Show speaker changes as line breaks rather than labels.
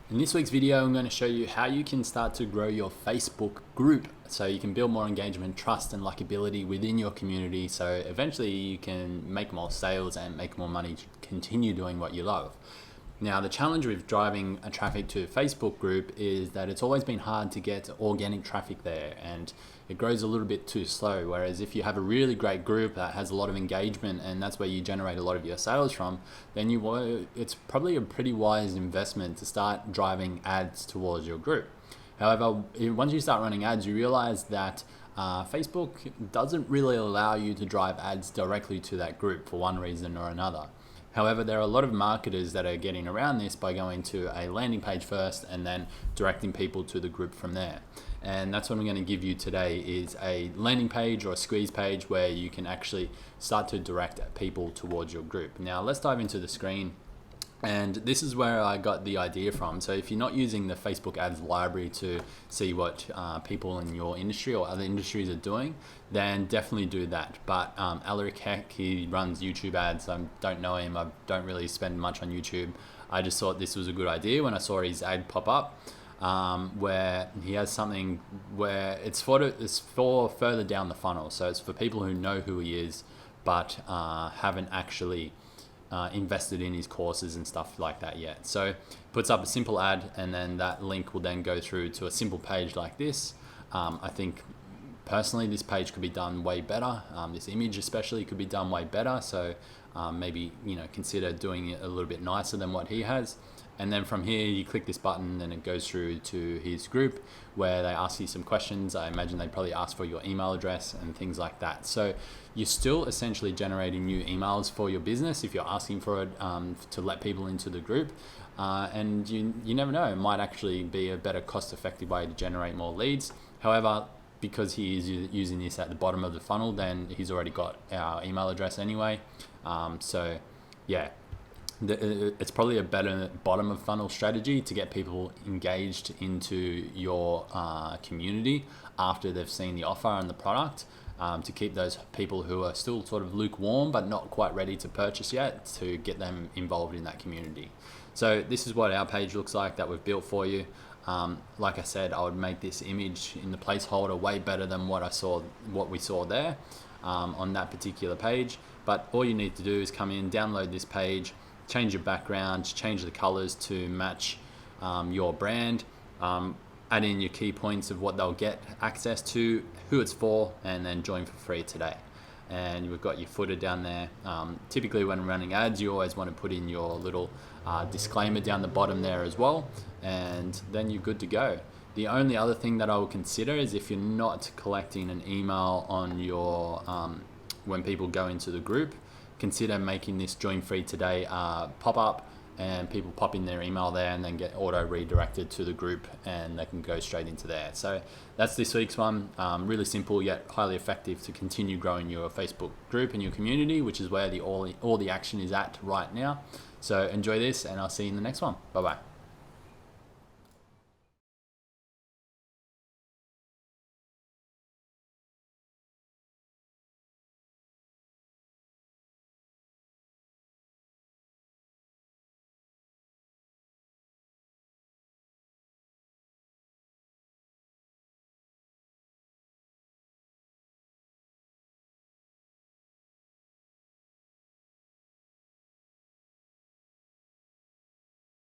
In this week's video, I'm going to show you how you can start to grow your Facebook group so you can build more engagement, trust, and likability within your community so eventually you can make more sales and make more money to continue doing what you love. Now, the challenge with driving a traffic to a Facebook group is that it's always been hard to get organic traffic there and it grows a little bit too slow. Whereas if you have a really great group that has a lot of engagement and that's where you generate a lot of your sales from, then it's probably a pretty wise investment to start driving ads towards your group. However, once you start running ads, you realize that Facebook doesn't really allow you to drive ads directly to that group for one reason or another. However, there are a lot of marketers that are getting around this by going to a landing page first and then directing people to the group from there. And that's what I'm going to give you today is a landing page or a squeeze page where you can actually start to direct people towards your group. Now, let's dive into the screen. And this is where I got the idea from. So if you're not using the Facebook ads library to see what people in your industry or other industries are doing, then definitely do that. But Alaric Heck, he runs YouTube ads. I don't know him. I don't really spend much on YouTube. I just thought this was a good idea when I saw his ad pop up, where he has something where it's for further down the funnel. So it's for people who know who he is, but haven't actually invested in his courses and stuff like that yet. So puts up a simple ad and then that link will then go through to a simple page like this. I think personally this page could be done way better. This image especially could be done way better. So maybe consider doing it a little bit nicer than what he has. And then from here you click this button and it goes through to his group where they ask you some questions. I imagine they'd probably ask for your email address and things like that. So you're still essentially generating new emails for your business if you're asking for it to let people into the group. And you never know, it might actually be a better cost-effective way to generate more leads. However, because he is using this at the bottom of the funnel, then he's already got our email address anyway. So yeah. It's probably a better bottom of funnel strategy to get people engaged into your community after they've seen the offer and the product, to keep those people who are still sort of lukewarm but not quite ready to purchase yet, to get them involved in that community. So this is what our page looks like that we've built for you. Like I said, I would make this image in the placeholder way better than what we saw there on that particular page. But all you need to do is come in, download this page, change your background, change the colors to match your brand, add in your key points of what they'll get access to, who it's for, and then join for free today. And we've got your footer down there. Typically when running ads, you always want to put in your little disclaimer down the bottom there as well, and then you're good to go. The only other thing that I will consider is if you're not collecting an email on your when people go into the group, consider making this join free today pop up, and people pop in their email there and then get auto redirected to the group and they can go straight into there. So that's this week's one. Really simple yet highly effective to continue growing your Facebook group and your community, which is where all the action is at right now. So enjoy this and I'll see you in the next one. Bye bye.